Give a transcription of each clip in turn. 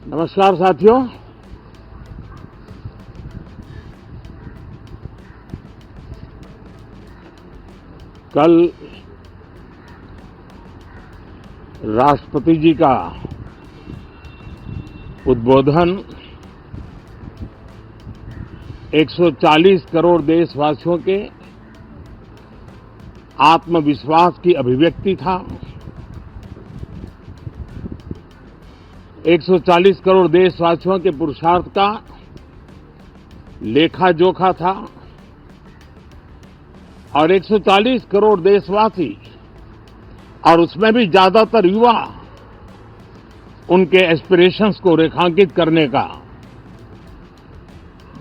नमस्कार साथियों। कल राष्ट्रपति जी का उद्बोधन 140 करोड़ देशवासियों के आत्मविश्वास की अभिव्यक्ति था। 140 करोड़ देशवासियों के पुरुषार्थ का लेखा जोखा था और 140 करोड़ देशवासी और उसमें भी ज्यादातर युवा उनके एस्पिरेशंस को रेखांकित करने का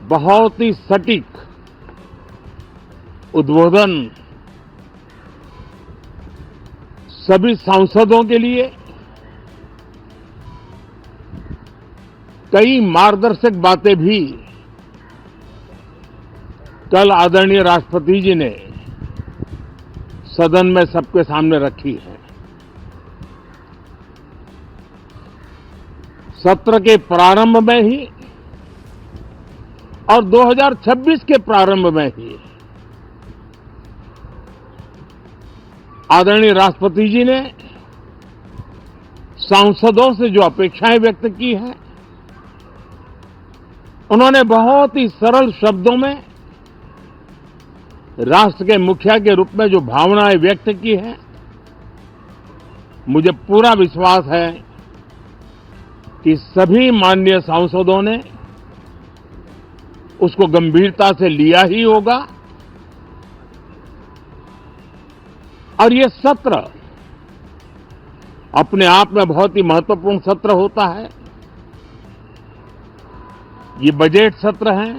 बहुत ही सटीक उद्बोधन सभी सांसदों के लिए कई मार्गदर्शक बातें भी कल आदरणीय राष्ट्रपति जी ने सदन में सबके सामने रखी है। सत्र के प्रारंभ में ही और 2026 के प्रारंभ में ही आदरणीय राष्ट्रपति जी ने सांसदों से जो अपेक्षाएं व्यक्त की हैं, उन्होंने बहुत ही सरल शब्दों में राष्ट्र के मुखिया के रूप में जो भावनाएं व्यक्त की हैं, मुझे पूरा विश्वास है कि सभी माननीय सांसदों ने उसको गंभीरता से लिया ही होगा और ये सत्र अपने आप में बहुत ही महत्वपूर्ण सत्र होता है। ये बजट सत्र है।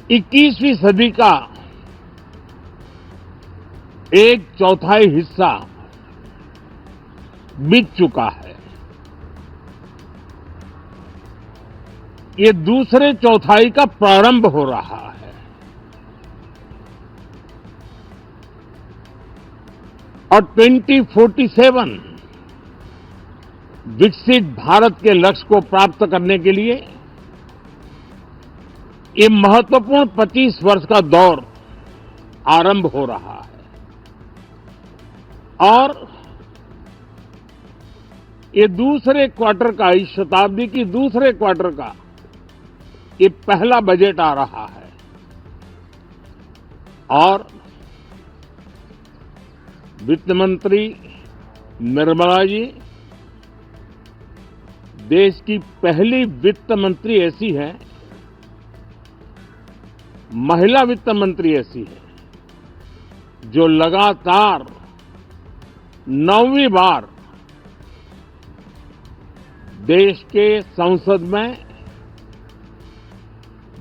21वीं सदी का एक चौथाई हिस्सा बीत चुका है। ये दूसरे चौथाई का प्रारंभ हो रहा है और 2047 विकसित भारत के लक्ष्य को प्राप्त करने के लिए ये महत्वपूर्ण 25 वर्ष का दौर आरंभ हो रहा है और ये दूसरे क्वार्टर का, इस शताब्दी की दूसरे क्वार्टर का ये पहला बजट आ रहा है और वित्त मंत्री निर्मला जी देश की पहली वित्त मंत्री ऐसी है, महिला वित्त मंत्री ऐसी है जो लगातार 9वीं बार देश के संसद में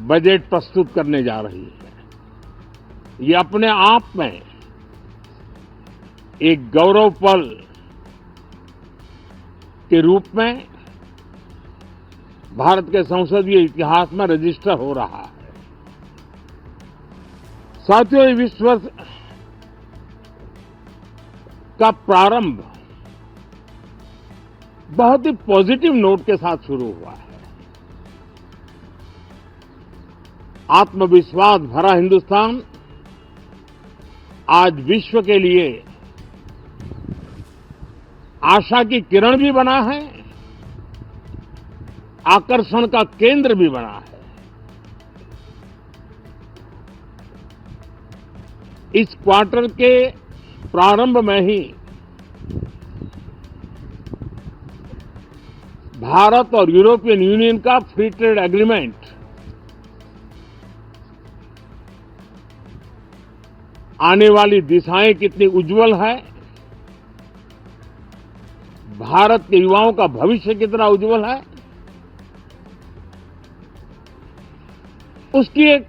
बजट प्रस्तुत करने जा रही है। ये अपने आप में एक गौरव पल के रूप में भारत के संसदीय इतिहास में रजिस्टर हो रहा है। साथियों, ये विश्व वर्ष का प्रारंभ बहुत ही पॉजिटिव नोट के साथ शुरू हुआ है। आत्मविश्वास भरा हिंदुस्तान आज विश्व के लिए आशा की किरण भी बना है, आकर्षण का केंद्र भी बना है। इस क्वार्टर के प्रारंभ में ही भारत और यूरोपियन यूनियन का फ्री ट्रेड एग्रीमेंट आने वाली दिशाएं कितनी उज्जवल है, भारत के युवाओं का भविष्य कितना उज्जवल है, उसकी एक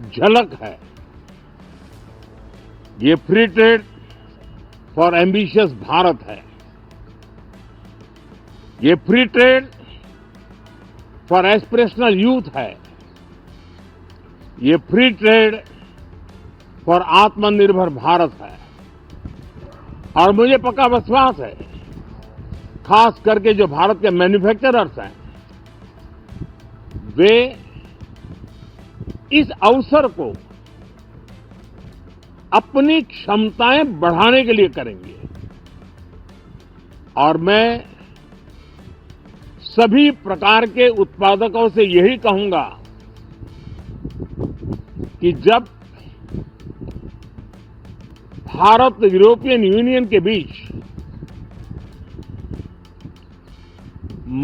झलक है। ये free trade for ambitious Bharat है। ये free trade for aspirational youth है। ये फ्री ट्रेड फॉर आत्मनिर्भर भारत है। और मुझे पक्का विश्वास है खास करके जो भारत के मैन्युफैक्चरर्स हैं, वे इस अवसर को अपनी क्षमताएं बढ़ाने के लिए करेंगे। और मैं सभी प्रकार के उत्पादकों से यही कहूंगा कि जब भारत यूरोपियन यूनियन के बीच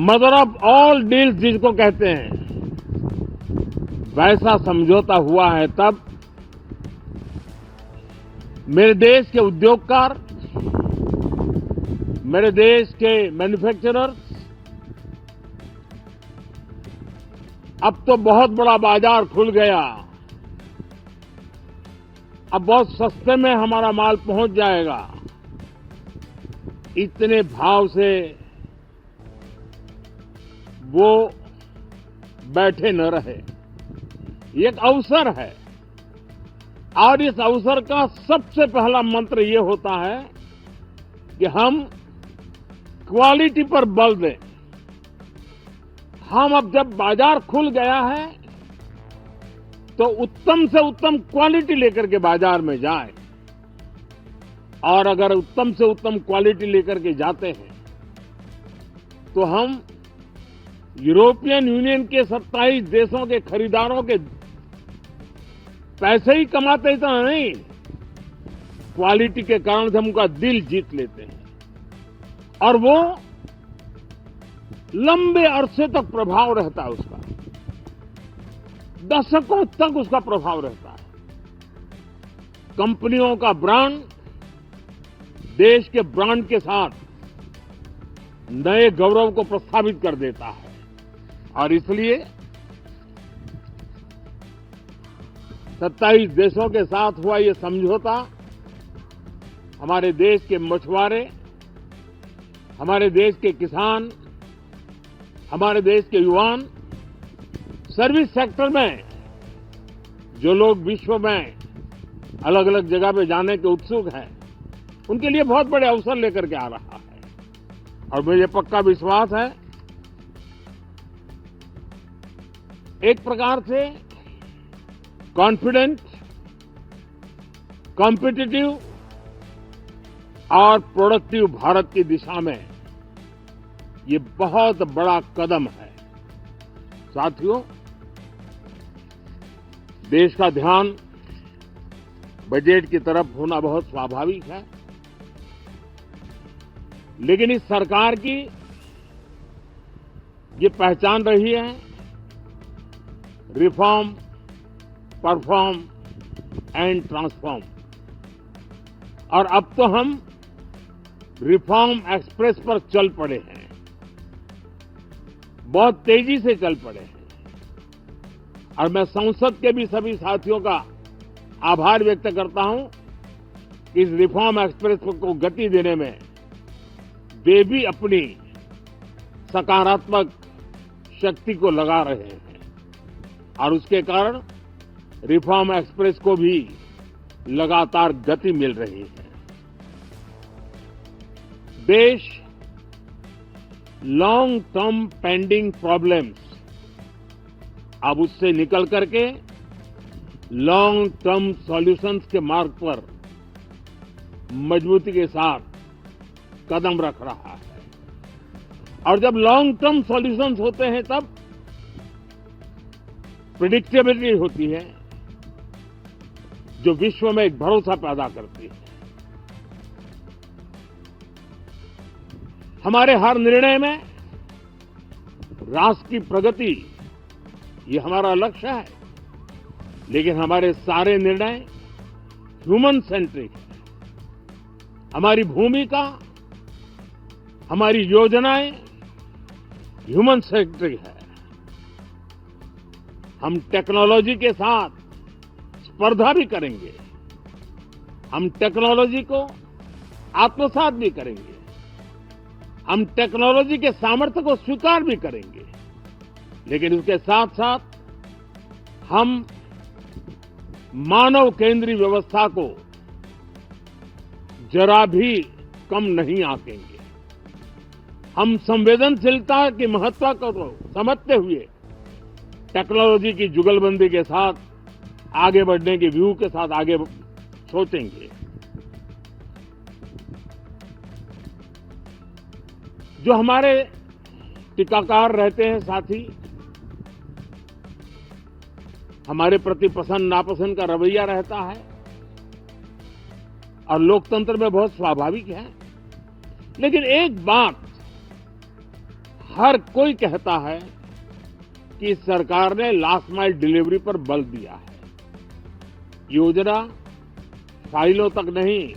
मदर ऑफ ऑल डील्स जिसको कहते हैं, वैसा समझौता हुआ है, तब मेरे देश के उद्योगकार, मेरे देश के मैन्युफैक्चरर्स अब तो बहुत बड़ा बाजार खुल गया, अब बहुत सस्ते में हमारा माल पहुंच जाएगा, इतने भाव से वो बैठे न रहे। ये एक अवसर है और इस अवसर का सबसे पहला मंत्र ये होता है कि हम क्वालिटी पर बल दें। हम अब जब बाजार खुल गया है तो उत्तम से उत्तम क्वालिटी लेकर के बाजार में जाएं, और अगर उत्तम से उत्तम क्वालिटी लेकर के जाते हैं तो हम यूरोपियन यूनियन के 27 देशों के खरीदारों के पैसे ही कमाते इतना नहीं, क्वालिटी के कारण से हम उनका दिल जीत लेते हैं और वो लंबे अरसे तक प्रभाव रहता है, उसका दशकों तक उसका प्रभाव रहता है। कंपनियों का ब्रांड देश के ब्रांड के साथ नए गौरव को प्रस्थापित कर देता है। और इसलिए 27 देशों के साथ हुआ ये समझौता हमारे देश के मछुआरे, हमारे देश के किसान, हमारे देश के युवान, सर्विस सेक्टर में जो लोग विश्व में अलग अलग जगह पे जाने के उत्सुक हैं, उनके लिए बहुत बड़े अवसर लेकर के आ रहा है। और मुझे पक्का विश्वास है एक प्रकार से कॉन्फिडेंट, कॉम्पिटिटिव और प्रोडक्टिव भारत की दिशा में ये बहुत बड़ा कदम है। साथियों, देश का ध्यान बजट की तरफ होना बहुत स्वाभाविक है, लेकिन इस सरकार की ये पहचान रही है रिफॉर्म, परफॉर्म एंड ट्रांसफॉर्म। और अब तो हम रिफॉर्म एक्सप्रेस पर चल पड़े हैं, बहुत तेजी से चल पड़े हैं। और मैं संसद के भी सभी साथियों का आभार व्यक्त करता हूं कि इस रिफॉर्म एक्सप्रेस को गति देने में वे भी अपनी सकारात्मक शक्ति को लगा रहे हैं और उसके कारण रिफॉर्म एक्सप्रेस को भी लगातार गति मिल रही है। देश लॉन्ग टर्म पेंडिंग प्रॉब्लम्स अब उससे निकल करके लॉन्ग टर्म सॉल्यूशंस के मार्ग पर मजबूती के साथ कदम रख रहा है। और जब लॉन्ग टर्म सॉल्यूशंस होते हैं तब प्रेडिक्टेबिलिटी होती है, जो विश्व में एक भरोसा पैदा करती है। हमारे हर निर्णय में राष्ट्र की प्रगति ये हमारा लक्ष्य है, लेकिन हमारे सारे निर्णय ह्यूमन सेंट्रिक है। हमारी भूमिका, हमारी योजनाएं ह्यूमन सेंट्रिक है। हम टेक्नोलॉजी के साथ स्पर्धा भी करेंगे, हम टेक्नोलॉजी को आत्मसात भी करेंगे, हम टेक्नोलॉजी के सामर्थ्य को स्वीकार भी करेंगे, लेकिन उसके साथ साथ हम मानव केंद्रीय व्यवस्था को जरा भी कम नहीं आंकेंगे। हम संवेदनशीलता की महत्व को समझते हुए टेक्नोलॉजी की जुगलबंदी के साथ आगे बढ़ने के व्यू के साथ आगे सोचेंगे। जो हमारे टीकाकार रहते हैं साथी, हमारे प्रति पसंद नापसंद का रवैया रहता है और लोकतंत्र में बहुत स्वाभाविक है। लेकिन एक बात हर कोई कहता है कि सरकार ने लास्ट माइल डिलीवरी पर बल दिया है। योजना फाइलों तक नहीं,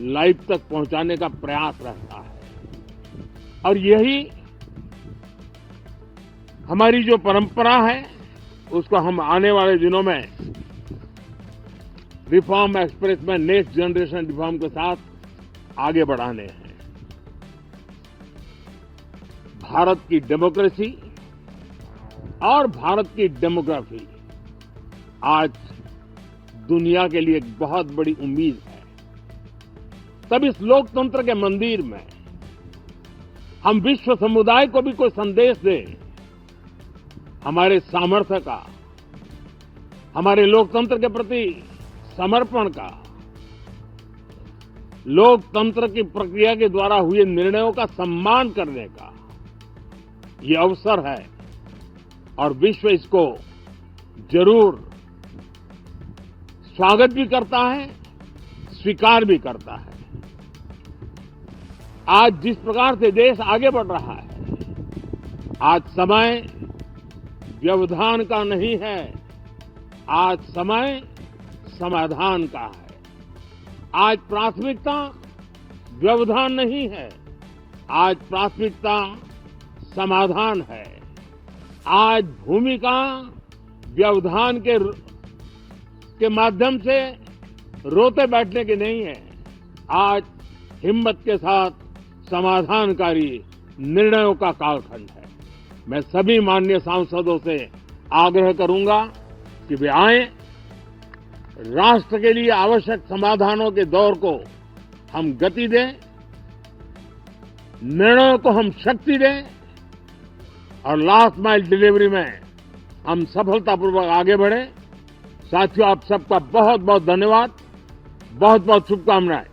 लाइफ तक पहुंचाने का प्रयास रहता है और यही हमारी जो परंपरा है उसको हम आने वाले दिनों में रिफॉर्म एक्सप्रेस में नेक्स्ट जनरेशन रिफॉर्म के साथ आगे बढ़ाने हैं। भारत की डेमोक्रेसी और भारत की डेमोग्राफी आज दुनिया के लिए एक बहुत बड़ी उम्मीद है। तब इस लोकतंत्र के मंदिर में हम विश्व समुदाय को भी कोई संदेश दें, हमारे सामर्थ्य का, हमारे लोकतंत्र के प्रति समर्पण का, लोकतंत्र की प्रक्रिया के द्वारा हुए निर्णयों का सम्मान करने का ये अवसर है और विश्व इसको जरूर स्वागत भी करता है, स्वीकार भी करता है। आज जिस प्रकार से देश आगे बढ़ रहा है, आज समय व्यवधान का नहीं है, आज समय समाधान का है। आज प्राथमिकता व्यवधान नहीं है, आज प्राथमिकता समाधान है। आज भूमिका व्यवधान के माध्यम से रोते बैठने की नहीं है, आज हिम्मत के साथ समाधानकारी निर्णयों का कालखंड है। मैं सभी माननीय सांसदों से आग्रह करूंगा कि वे आएं, राष्ट्र के लिए आवश्यक समाधानों के दौर को हम गति दें, निर्णयों को हम शक्ति दें और लास्ट माइल डिलीवरी में हम सफलतापूर्वक आगे बढ़ें। साथियों, आप सबका बहुत बहुत धन्यवाद, बहुत बहुत शुभकामनाएं।